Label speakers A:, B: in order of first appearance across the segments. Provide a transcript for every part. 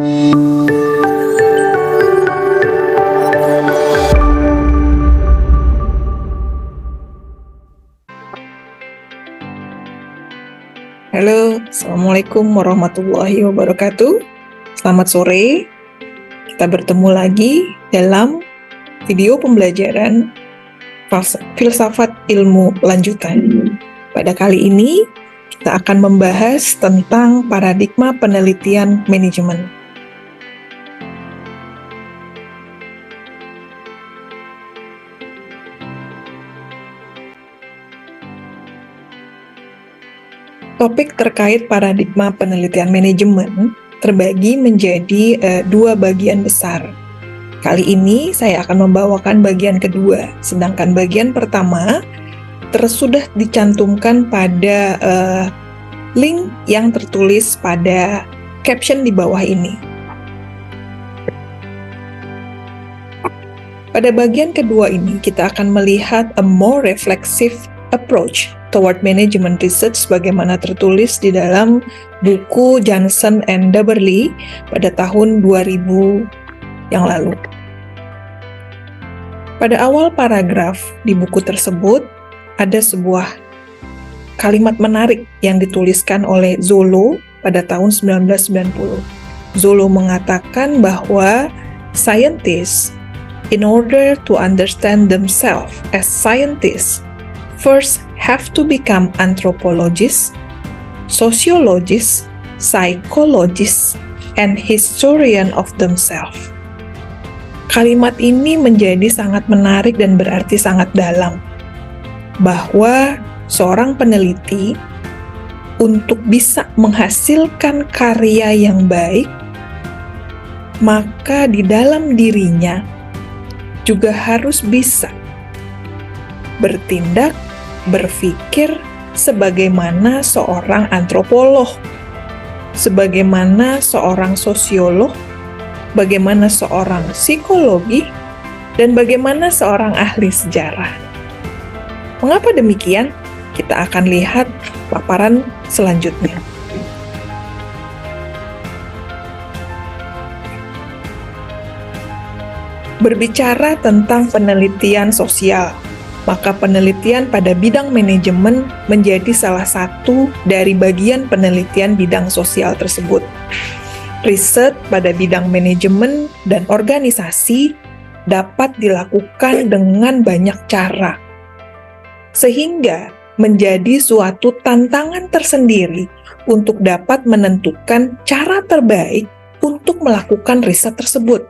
A: Halo, Assalamualaikum warahmatullahi wabarakatuh. Selamat sore. Kita bertemu lagi dalam video pembelajaran filsafat ilmu lanjutan. Pada kali ini, kita akan membahas tentang paradigma penelitian manajemen. Topik terkait paradigma penelitian manajemen terbagi menjadi dua bagian besar. Kali ini saya akan membawakan bagian kedua, sedangkan bagian pertama sudah dicantumkan pada link yang tertulis pada caption di bawah ini. Pada bagian kedua ini kita akan melihat a more reflexive approach toward management research sebagaimana tertulis di dalam buku Johnson and Dubberly pada tahun 2000 yang lalu. Pada awal paragraf di buku tersebut ada sebuah kalimat menarik yang dituliskan oleh Zollo pada tahun 1990. Zollo mengatakan bahwa scientists, in order to understand themselves as scientists, first have to become anthropologists, sociologists, psychologists, and historian of themselves. Kalimat ini menjadi sangat menarik dan berarti sangat dalam, bahwa seorang peneliti untuk bisa menghasilkan karya yang baik, maka di dalam dirinya juga harus bisa bertindak, berpikir sebagaimana seorang antropolog, sebagaimana seorang sosiolog, bagaimana seorang psikologi, dan bagaimana seorang ahli sejarah. Mengapa demikian? Kita akan lihat paparan selanjutnya. Berbicara tentang penelitian sosial, maka penelitian pada bidang manajemen menjadi salah satu dari bagian penelitian bidang sosial tersebut. Riset pada bidang manajemen dan organisasi dapat dilakukan dengan banyak cara, sehingga menjadi suatu tantangan tersendiri untuk dapat menentukan cara terbaik untuk melakukan riset tersebut.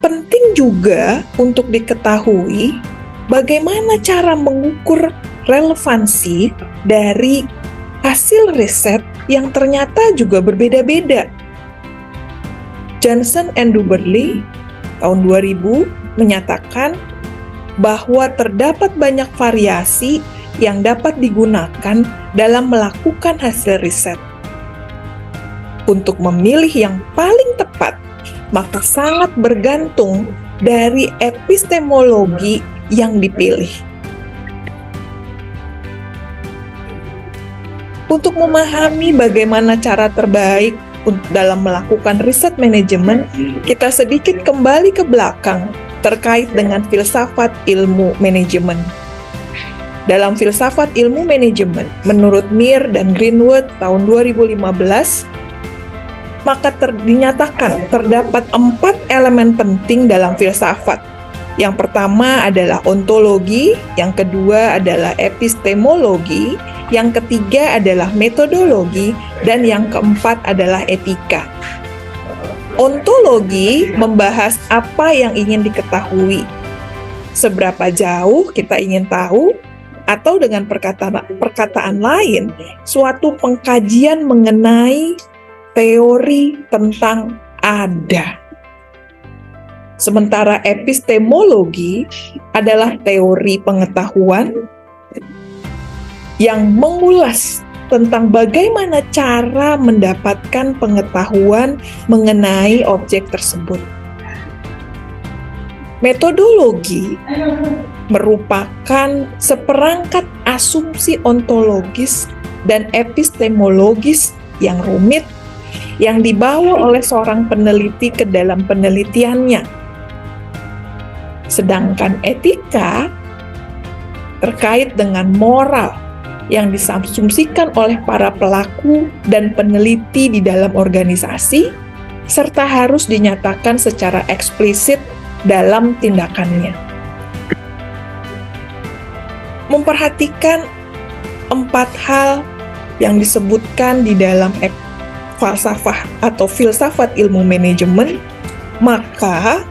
A: Penting juga untuk diketahui bagaimana cara mengukur relevansi dari hasil riset yang ternyata juga berbeda-beda. Johnson and Dubberly tahun 2000 menyatakan bahwa terdapat banyak variasi yang dapat digunakan dalam melakukan hasil riset. Untuk memilih yang paling tepat, maka sangat bergantung dari epistemologi yang dipilih. Untuk memahami bagaimana cara terbaik dalam melakukan riset manajemen, kita sedikit kembali ke belakang terkait dengan filsafat ilmu manajemen. Dalam filsafat ilmu manajemen, menurut Meir dan Greenwood tahun 2015, maka dinyatakan terdapat 4 elemen penting dalam filsafat. Yang pertama adalah ontologi, yang kedua adalah epistemologi, yang ketiga adalah metodologi, dan yang keempat adalah etika. Ontologi membahas apa yang ingin diketahui, seberapa jauh kita ingin tahu, atau dengan perkataan lain, suatu pengkajian mengenai teori tentang ada. Sementara epistemologi adalah teori pengetahuan yang mengulas tentang bagaimana cara mendapatkan pengetahuan mengenai objek tersebut. Metodologi merupakan seperangkat asumsi ontologis dan epistemologis yang rumit yang dibawa oleh seorang peneliti ke dalam penelitiannya. Sedangkan etika terkait dengan moral yang disasumsikan oleh para pelaku dan peneliti di dalam organisasi, serta harus dinyatakan secara eksplisit dalam tindakannya. Memperhatikan 4 hal yang disebutkan di dalam falsafah atau filsafat ilmu manajemen, maka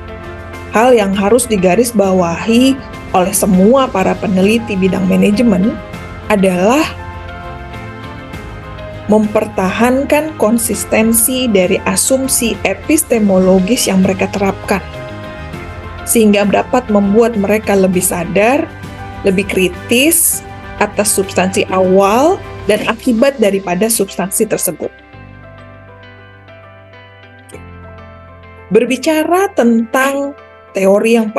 A: hal yang harus digarisbawahi oleh semua para peneliti bidang manajemen adalah mempertahankan konsistensi dari asumsi epistemologis yang mereka terapkan, sehingga dapat membuat mereka lebih sadar, lebih kritis atas substansi awal dan akibat daripada substansi tersebut. Berbicara tentang teori yang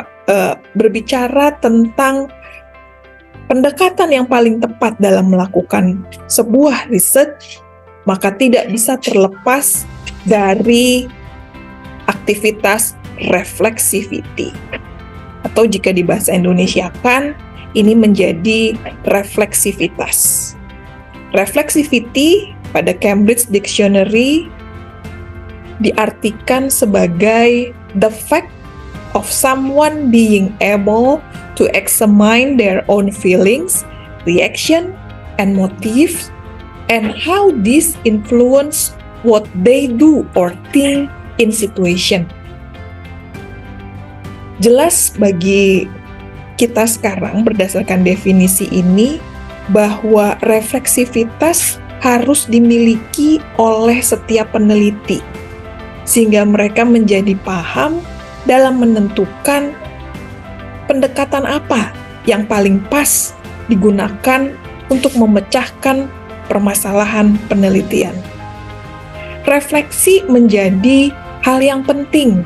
A: berbicara tentang pendekatan yang paling tepat dalam melakukan sebuah research, maka tidak bisa terlepas dari aktivitas reflexivity. Atau jika di bahasa Indonesiakan, ini menjadi refleksivitas. Reflexivity pada Cambridge Dictionary diartikan sebagai the fact of someone being able to examine their own feelings, reaction, and motives, and how this influence what they do or think in situation. Jelas bagi kita sekarang berdasarkan definisi ini bahwa refleksivitas harus dimiliki oleh setiap peneliti, sehingga mereka menjadi paham dalam menentukan pendekatan apa yang paling pas digunakan untuk memecahkan permasalahan penelitian. Refleksi menjadi hal yang penting.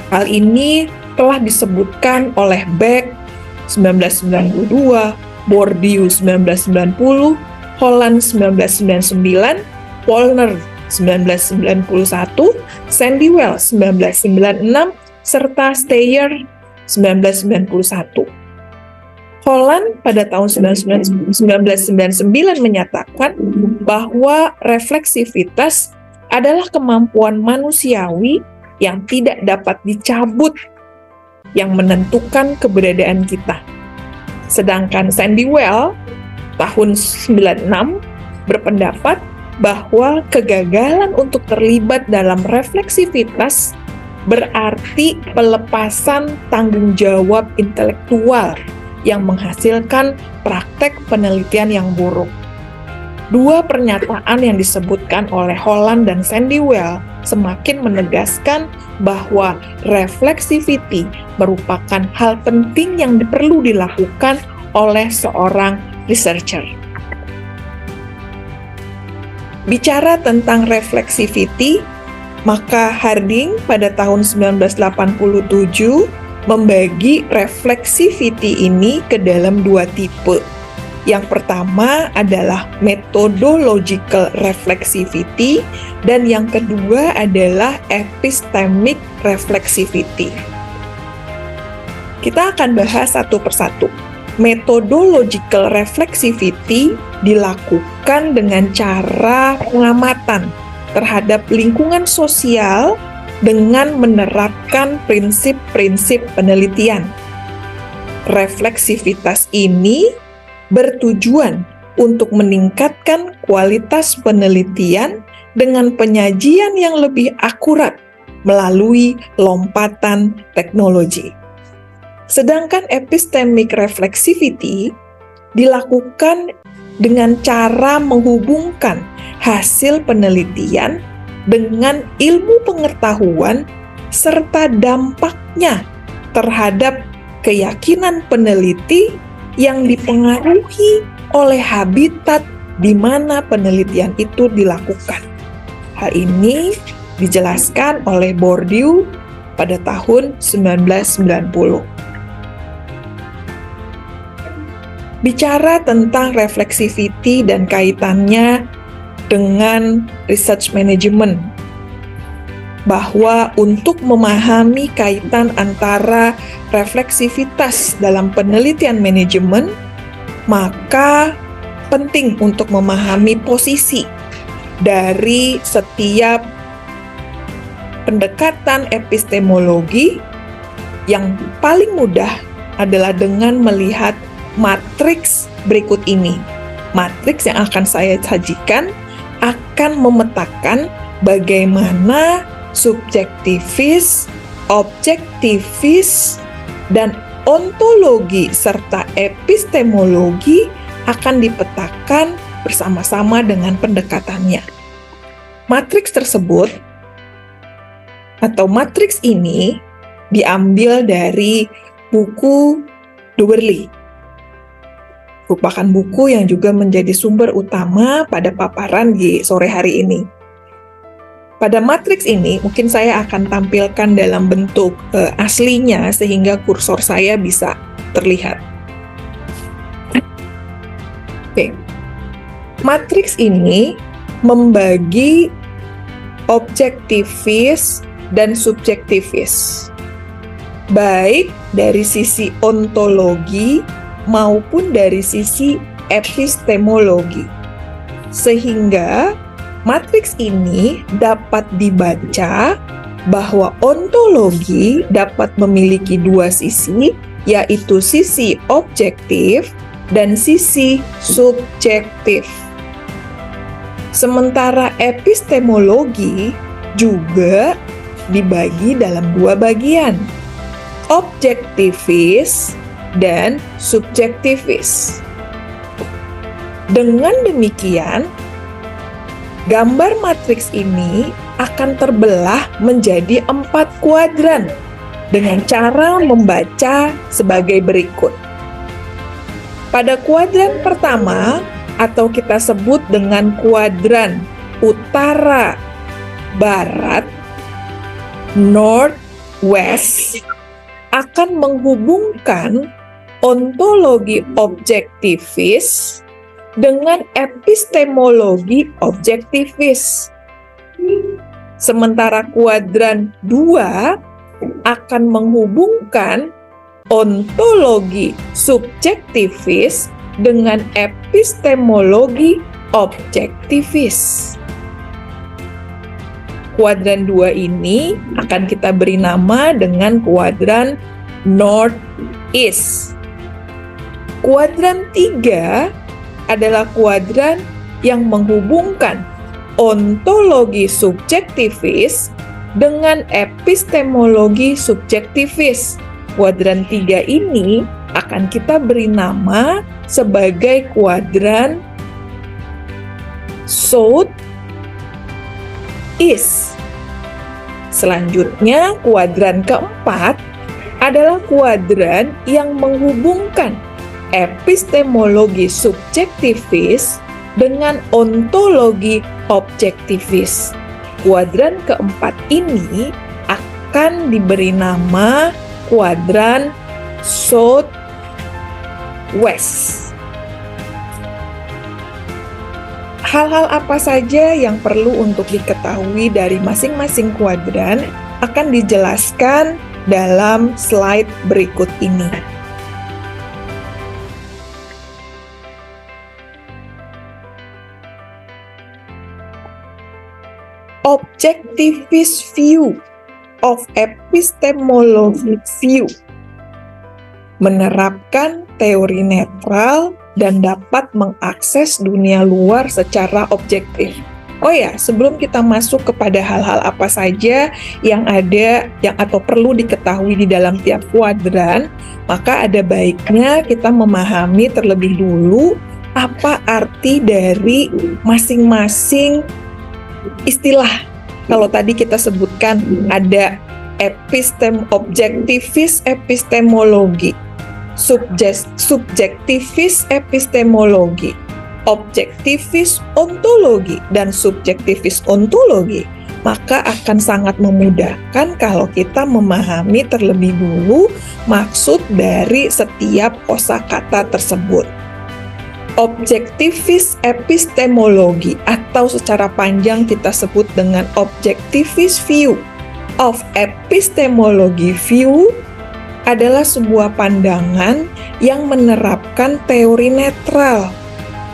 A: Hal ini telah disebutkan oleh Beck 1992, Bourdieu 1990, Holland 1999, Wallner 1991, Sandy Wells 1996, serta Steyer 1991. Holland pada tahun 1999 menyatakan bahwa refleksivitas adalah kemampuan manusiawi yang tidak dapat dicabut yang menentukan keberadaan kita. Sedangkan Sandy Wells tahun 96 berpendapat bahwa kegagalan untuk terlibat dalam refleksivitas berarti pelepasan tanggung jawab intelektual yang menghasilkan praktek penelitian yang buruk. Dua pernyataan yang disebutkan oleh Holland dan Sandy Wells semakin menegaskan bahwa reflexivity merupakan hal penting yang perlu dilakukan oleh seorang researcher. Bicara tentang reflexivity, maka Harding pada tahun 1987 membagi reflexivity ini ke dalam 2 tipe. Yang pertama adalah methodological reflexivity dan yang kedua adalah epistemic reflexivity. Kita akan bahas satu persatu. Methodological reflexivity dilakukan dengan cara pengamatan terhadap lingkungan sosial dengan menerapkan prinsip-prinsip penelitian. Refleksivitas ini bertujuan untuk meningkatkan kualitas penelitian dengan penyajian yang lebih akurat melalui lompatan teknologi. Sedangkan epistemic reflexivity dilakukan dengan cara menghubungkan hasil penelitian dengan ilmu pengetahuan serta dampaknya terhadap keyakinan peneliti yang dipengaruhi oleh habitat di mana penelitian itu dilakukan. Hal ini dijelaskan oleh Bourdieu pada tahun 1990. Bicara tentang reflexivity dan kaitannya dengan research management bahwa untuk memahami kaitan antara refleksivitas dalam penelitian manajemen, maka penting untuk memahami posisi dari setiap pendekatan epistemologi. Yang paling mudah adalah dengan melihat matriks berikut ini. Matriks yang akan saya sajikan akan memetakan bagaimana subjektivis, objektivis, dan ontologi serta epistemologi akan dipetakan bersama-sama dengan pendekatannya. Matriks tersebut atau matriks ini diambil dari buku Doberly. Merupakan buku yang juga menjadi sumber utama pada paparan di sore hari ini. Pada matriks ini mungkin saya akan tampilkan dalam bentuk aslinya sehingga kursor saya bisa terlihat. Oke. Matriks ini membagi objektivis dan subjektivis, baik dari sisi ontologi maupun dari sisi epistemologi. Sehingga matriks ini dapat dibaca bahwa ontologi dapat memiliki dua sisi, yaitu sisi objektif dan sisi subjektif. Sementara epistemologi juga dibagi dalam dua bagian, objektivis dan subjektivis. Dengan demikian, gambar matriks ini akan terbelah menjadi 4 kuadran dengan cara membaca sebagai berikut. Pada kuadran pertama, atau kita sebut dengan kuadran utara, barat, north, west, akan menghubungkan ontologi objektivis dengan epistemologi objektivis. Sementara kuadran 2 akan menghubungkan ontologi subjektivis dengan epistemologi objektivis. Kuadran 2 ini akan kita beri nama dengan kuadran north-east. Kuadran 3 adalah kuadran yang menghubungkan ontologi subjektivis dengan epistemologi subjektivis. Kuadran 3 ini akan kita beri nama sebagai kuadran south east. Selanjutnya, kuadran keempat adalah kuadran yang menghubungkan epistemologi subjektivis dengan ontologi objektivis. Kuadran keempat ini akan diberi nama kuadran south west. Hal-hal apa saja yang perlu untuk diketahui dari masing-masing kuadran akan dijelaskan dalam slide berikut ini. Objectivist view of epistemologic view menerapkan teori netral dan dapat mengakses dunia luar secara objektif. Oh ya, sebelum kita masuk kepada hal-hal apa saja yang ada atau perlu diketahui di dalam tiap kuadran, maka ada baiknya kita memahami terlebih dulu apa arti dari masing-masing istilah. Kalau tadi kita sebutkan ada objektivis epistemologi, subjektivis epistemologi, objektivis ontologi, dan subjektivis ontologi, maka akan sangat memudahkan kalau kita memahami terlebih dulu maksud dari setiap kosakata tersebut. Objektivis epistemologi atau secara panjang kita sebut dengan objektivis view of epistemology view adalah sebuah pandangan yang menerapkan teori netral,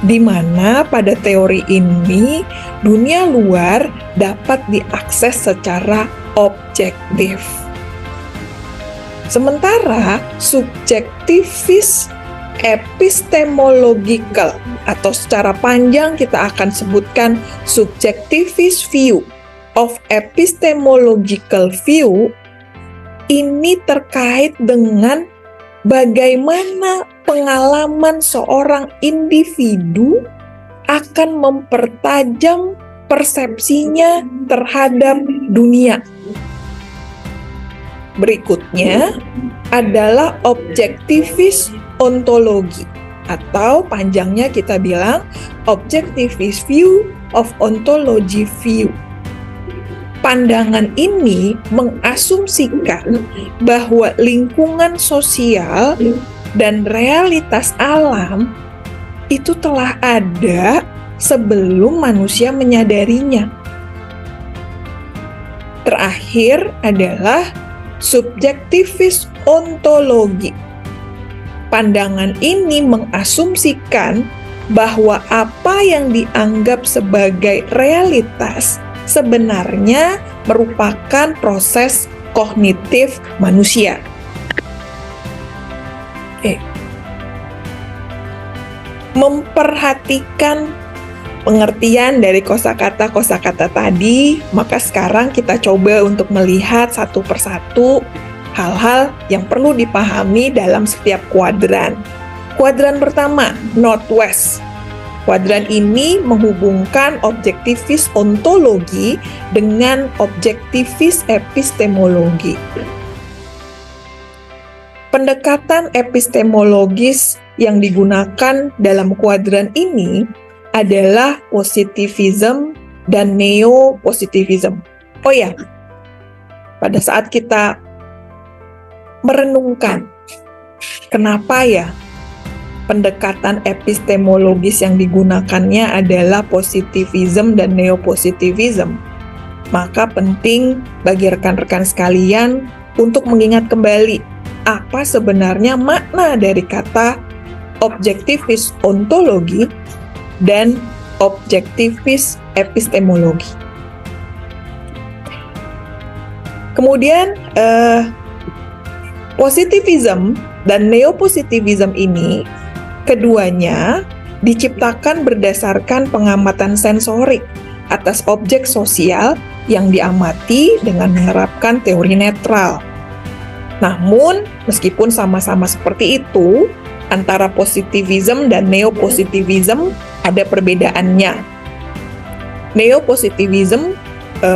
A: di mana pada teori ini dunia luar dapat diakses secara objektif. Sementara subjektivis epistemological, atau secara panjang kita akan sebutkan subjektivis view of epistemological view, ini terkait dengan bagaimana pengalaman seorang individu akan mempertajam persepsinya terhadap dunia. Berikutnya adalah objektivis ontologi, atau panjangnya kita bilang objektivis view of ontology view. Pandangan ini mengasumsikan bahwa lingkungan sosial dan realitas alam itu telah ada sebelum manusia menyadarinya. Terakhir adalah subjektivis ontologi. Pandangan ini mengasumsikan bahwa apa yang dianggap sebagai realitas sebenarnya merupakan proses kognitif manusia. Memperhatikan pengertian dari kosakata-kosakata tadi, maka sekarang kita coba untuk melihat satu persatu hal-hal yang perlu dipahami dalam setiap kuadran. Kuadran pertama, Northwest. Kuadran ini menghubungkan objektivis ontologi dengan objektivis epistemologi. Pendekatan epistemologis yang digunakan dalam kuadran ini adalah positivism dan neo-positivism. Oh ya, pada saat kita merenungkan kenapa ya pendekatan epistemologis yang digunakannya adalah positivism dan neo-positivism, maka penting bagi rekan-rekan sekalian untuk mengingat kembali apa sebenarnya makna dari kata objektivis ontologi dan objektivis epistemologi. Kemudian positivism dan neo-positivism ini keduanya diciptakan berdasarkan pengamatan sensorik atas objek sosial yang diamati dengan menerapkan teori netral. Namun, meskipun sama-sama seperti itu, antara positivism dan neo-positivism ada perbedaannya. Neo-positivism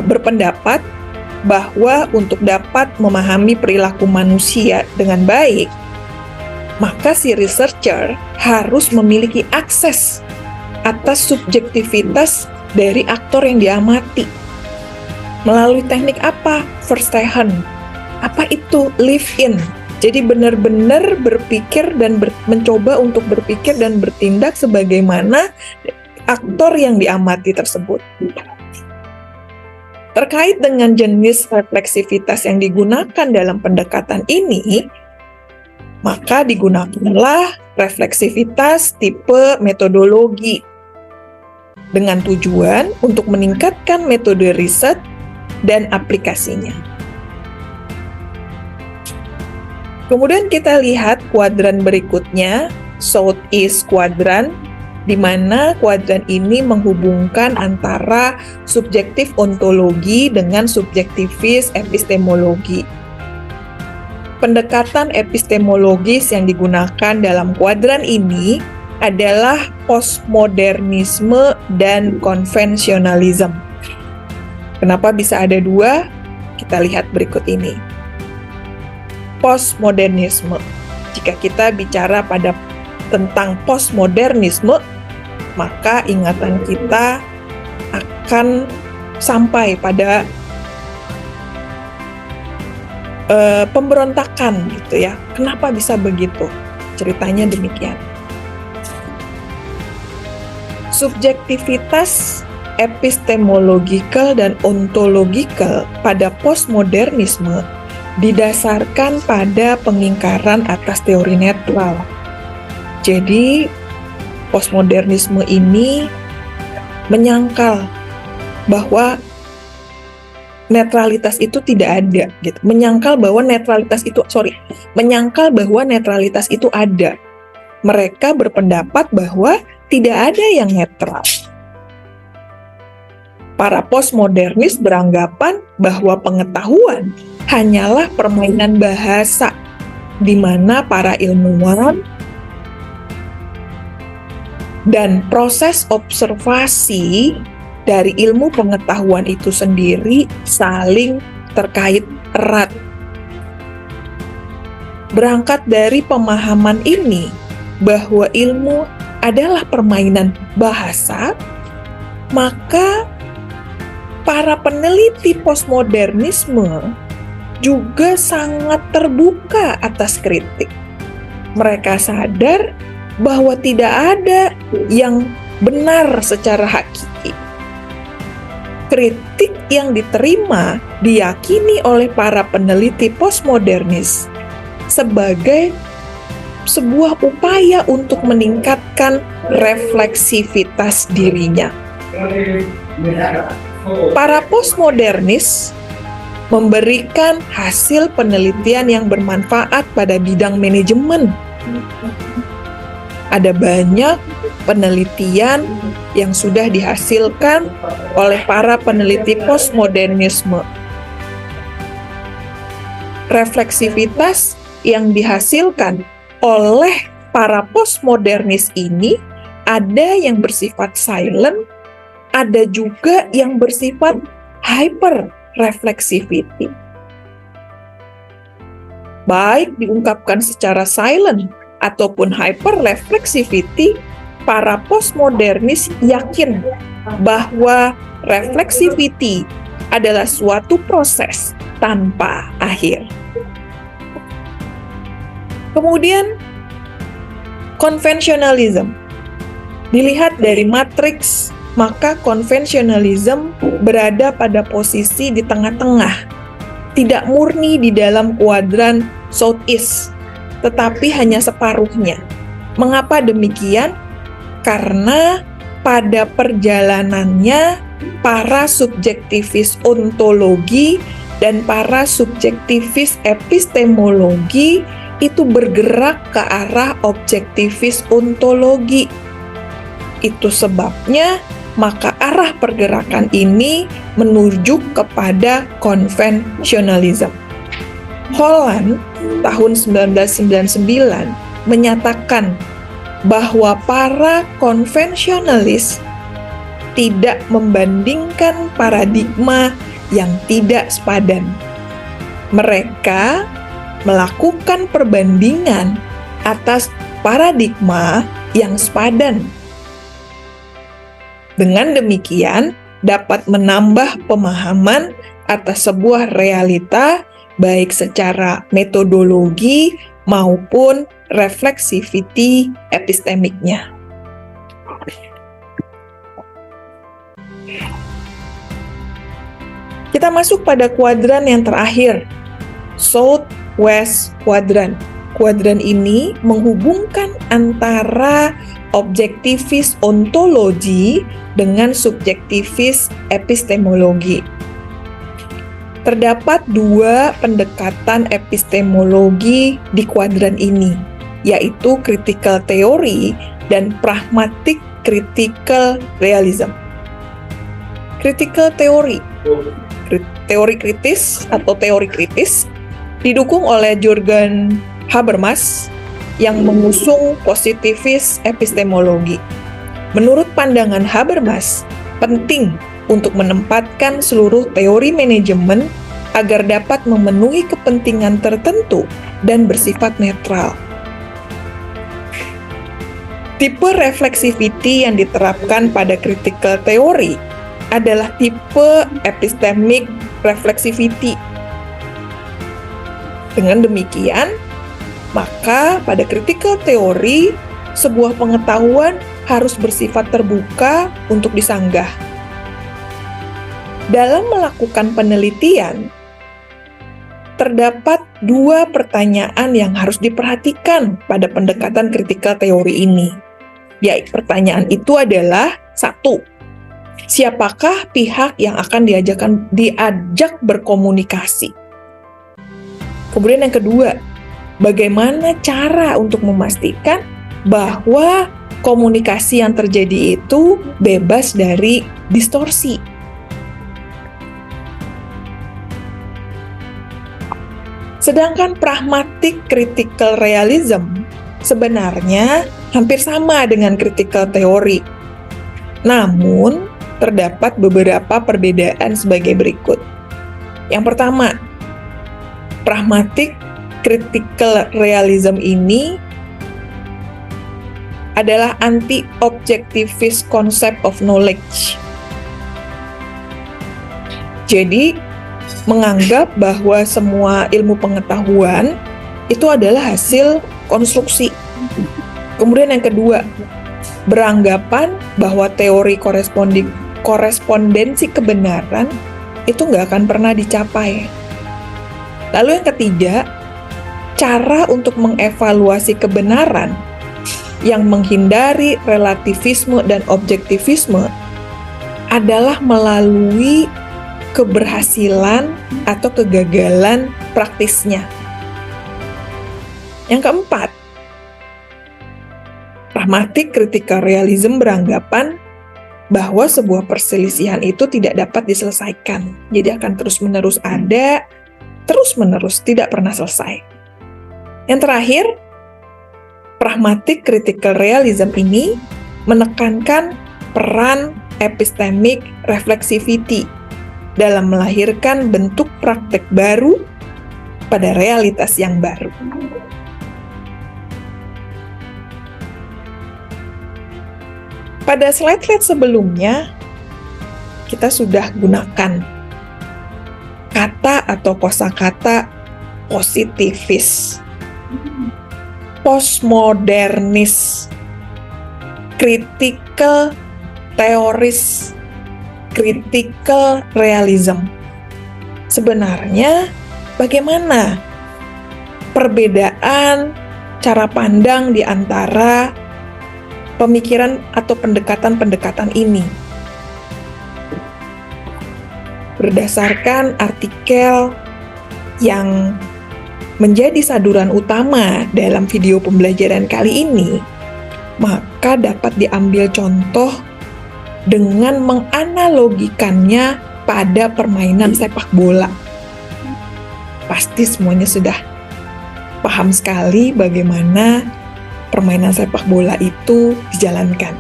A: berpendapat bahwa untuk dapat memahami perilaku manusia dengan baik, maka si researcher harus memiliki akses atas subjektivitas dari aktor yang diamati. Melalui teknik apa? Verstehen. Apa itu live in? Jadi benar-benar berpikir dan mencoba untuk berpikir dan bertindak sebagaimana aktor yang diamati tersebut. Terkait dengan jenis refleksivitas yang digunakan dalam pendekatan ini, maka digunakanlah refleksivitas tipe metodologi dengan tujuan untuk meningkatkan metode riset dan aplikasinya. Kemudian kita lihat kuadran berikutnya, Southeast Quadrant, di mana kuadran ini menghubungkan antara subjektif ontologi dengan subjektivis epistemologi. Pendekatan epistemologis yang digunakan dalam kuadran ini adalah postmodernisme dan konvensionalisme. Kenapa bisa ada dua? Kita lihat berikut ini. Postmodernisme. Jika kita bicara tentang postmodernisme, maka ingatan kita akan sampai pada pemberontakan gitu ya. Kenapa bisa begitu? Ceritanya demikian. Subjektivitas epistemological dan ontological pada postmodernisme didasarkan pada pengingkaran atas teori netral. Jadi, postmodernisme ini menyangkal bahwa netralitas itu tidak ada, gitu. Menyangkal bahwa netralitas itu ada. Mereka berpendapat bahwa tidak ada yang netral. Para postmodernis beranggapan bahwa pengetahuan hanyalah permainan bahasa, di mana para ilmuwan dan proses observasi dari ilmu pengetahuan itu sendiri saling terkait erat. Berangkat dari pemahaman ini bahwa ilmu adalah permainan bahasa, maka para peneliti postmodernisme juga sangat terbuka atas kritik. Mereka sadar bahwa tidak ada yang benar secara hakiki. Kritik yang diterima diyakini oleh para peneliti postmodernis sebagai sebuah upaya untuk meningkatkan refleksivitas dirinya. Para postmodernis memberikan hasil penelitian yang bermanfaat pada bidang manajemen. Ada banyak penelitian yang sudah dihasilkan oleh para peneliti postmodernisme. Refleksivitas yang dihasilkan oleh para postmodernis ini ada yang bersifat silent, ada juga yang bersifat hyper reflexivity. Baik diungkapkan secara silent ataupun hyper reflexivity, para postmodernis yakin bahwa reflexivity adalah suatu proses tanpa akhir. Kemudian, konvensionalisme. Dilihat dari matriks, maka konvensionalisme berada pada posisi di tengah-tengah, tidak murni di dalam kuadran southeast, tetapi hanya separuhnya. Mengapa demikian? Karena pada perjalanannya para subjektivis ontologi dan para subjektivis epistemologi itu bergerak ke arah objektivis ontologi. Itu sebabnya maka arah pergerakan ini menuju kepada konvensionalisme. Holland tahun 1999 menyatakan bahwa para konvensionalis tidak membandingkan paradigma yang tidak sepadan. Mereka melakukan perbandingan atas paradigma yang sepadan. Dengan demikian, dapat menambah pemahaman atas sebuah realita baik secara metodologi maupun reflexivity epistemiknya. Kita masuk pada kuadran yang terakhir, Southwest Quadrant. Kuadran ini menghubungkan antara objektivis ontologi dengan subjektivis epistemologi. Terdapat dua pendekatan epistemologi di kuadran ini, yaitu critical theory dan pragmatic critical realism. Critical theory, teori kritis atau teori kritis, didukung oleh Jürgen Habermas yang mengusung positivis epistemologi. Menurut pandangan Habermas, penting untuk menempatkan seluruh teori manajemen agar dapat memenuhi kepentingan tertentu dan bersifat netral. Tipe reflexivity yang diterapkan pada critical theory adalah tipe epistemic reflexivity. Dengan demikian, maka pada critical theory, sebuah pengetahuan harus bersifat terbuka untuk disanggah. Dalam melakukan penelitian, terdapat 2 pertanyaan yang harus diperhatikan pada pendekatan critical theory ini. Yaitu pertanyaan itu adalah 1. Siapakah pihak yang akan diajak berkomunikasi? Kemudian yang kedua, bagaimana cara untuk memastikan bahwa komunikasi yang terjadi itu bebas dari distorsi? Sedangkan pragmatic critical realism sebenarnya hampir sama dengan critical theory. Namun, terdapat beberapa perbedaan sebagai berikut. Yang pertama, pragmatic critical realism ini adalah anti-objectivist concept of knowledge. Jadi, menganggap bahwa semua ilmu pengetahuan itu adalah hasil konstruksi. Kemudian yang kedua, beranggapan bahwa teori korespondensi kebenaran itu nggak akan pernah dicapai. Lalu yang ketiga, cara untuk mengevaluasi kebenaran yang menghindari relativisme dan objektivisme adalah melalui keberhasilan atau kegagalan praktisnya. Yang keempat, pragmatic critical realism beranggapan bahwa sebuah perselisihan itu tidak dapat diselesaikan. Jadi akan terus-menerus ada, terus-menerus tidak pernah selesai. Yang terakhir, pragmatic critical realism ini menekankan peran epistemic reflexivity dalam melahirkan bentuk praktek baru pada realitas yang baru. Pada slide-slide sebelumnya, kita sudah gunakan kata atau kosakata positivis, postmodernis, critical theoris, critical realism. Sebenarnya bagaimana perbedaan cara pandang di antara pemikiran atau pendekatan-pendekatan ini? Berdasarkan artikel yang menjadi saduran utama dalam video pembelajaran kali ini, maka dapat diambil contoh dengan menganalogikannya pada permainan sepak bola. Pasti semuanya sudah paham sekali bagaimana permainan sepak bola itu dijalankan.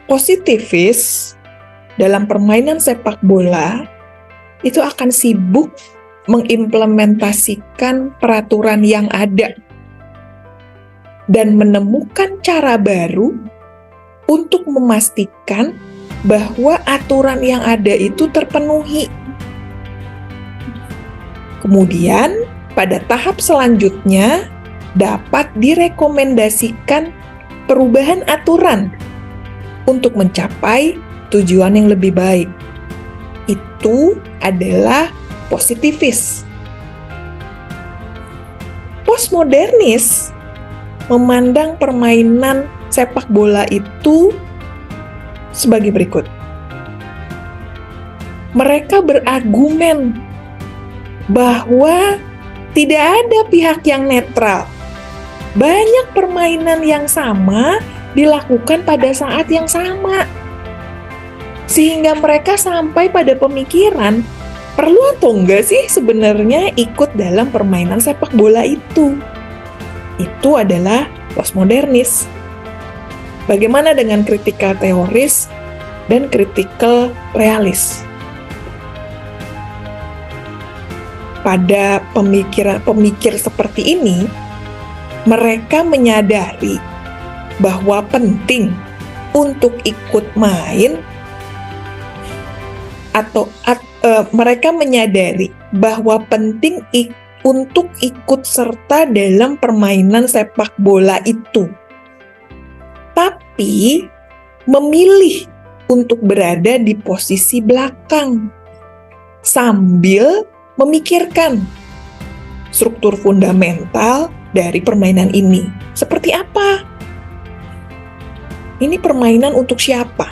A: Positivis dalam permainan sepak bola itu akan sibuk mengimplementasikan peraturan yang ada dan menemukan cara baru untuk memastikan bahwa aturan yang ada itu terpenuhi. Kemudian, pada tahap selanjutnya dapat direkomendasikan perubahan aturan untuk mencapai tujuan yang lebih baik. Itu adalah positivis. Postmodernis memandang permainan sepak bola itu sebagai berikut. Mereka berargumen bahwa tidak ada pihak yang netral. Banyak permainan yang sama dilakukan pada saat yang sama. Sehingga mereka sampai pada pemikiran, perlu atau enggak sih sebenarnya ikut dalam permainan sepak bola itu? Itu adalah postmodernis. Bagaimana dengan critical teoris dan critical realis? Pada pemikir seperti ini, mereka menyadari bahwa penting untuk ikut main atau mereka menyadari bahwa penting untuk ikut serta dalam permainan sepak bola itu. Tapi memilih untuk berada di posisi belakang sambil memikirkan struktur fundamental dari permainan ini. Seperti apa? Ini permainan untuk siapa?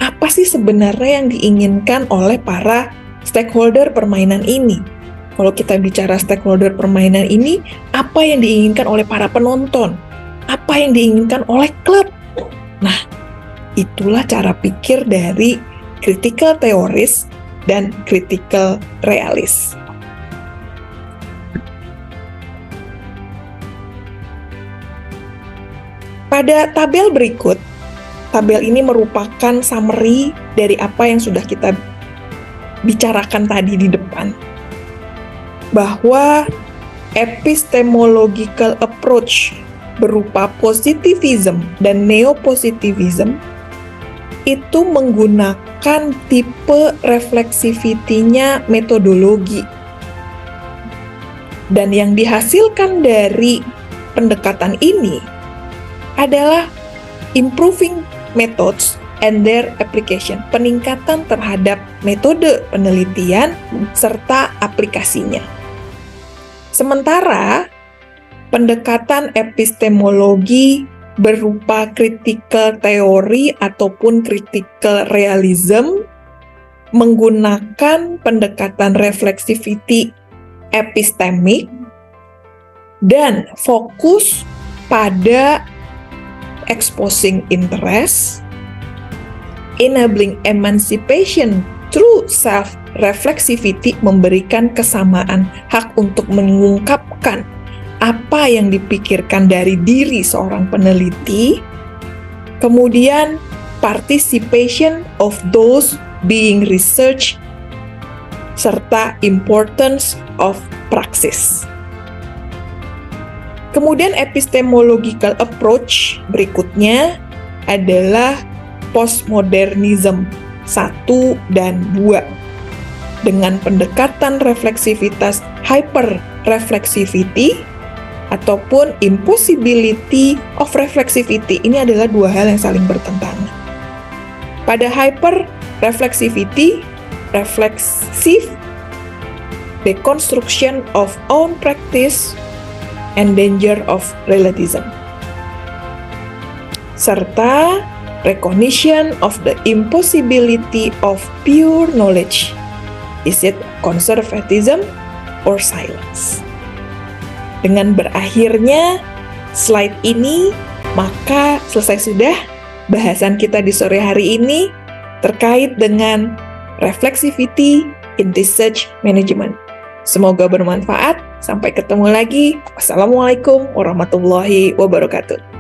A: Apa sih sebenarnya yang diinginkan oleh para stakeholder permainan ini? Kalau kita bicara stakeholder permainan ini, apa yang diinginkan oleh para penonton? Apa yang diinginkan oleh klub? Nah, itulah cara pikir dari critical theories dan critical realis. Pada tabel berikut, tabel ini merupakan summary dari apa yang sudah kita bicarakan tadi di depan. Bahwa epistemological approach berupa positivism dan neopositivism itu menggunakan tipe reflexivity-nya metodologi. Dan yang dihasilkan dari pendekatan ini adalah improving methods and their application, peningkatan terhadap metode penelitian serta aplikasinya. Sementara pendekatan epistemologi berupa critical theory ataupun critical realism menggunakan pendekatan reflexivity epistemik dan fokus pada exposing interest, enabling emancipation through self-reflexivity, memberikan kesamaan hak untuk mengungkapkan apa yang dipikirkan dari diri seorang peneliti, kemudian participation of those being researched, serta importance of praxis. Kemudian epistemological approach berikutnya adalah postmodernism 1 dan 2 dengan pendekatan refleksivitas hyperreflexivity ataupun impossibility of reflexivity. Ini adalah dua hal yang saling bertentangan. Pada hyperreflexivity, reflexive deconstruction of own practice and danger of relativism, serta recognition of the impossibility of pure knowledge. Is it conservatism or silence? Dengan berakhirnya slide ini, maka selesai sudah bahasan kita di sore hari ini terkait dengan reflexivity in research management. Semoga bermanfaat. Sampai ketemu lagi. Wassalamualaikum warahmatullahi wabarakatuh.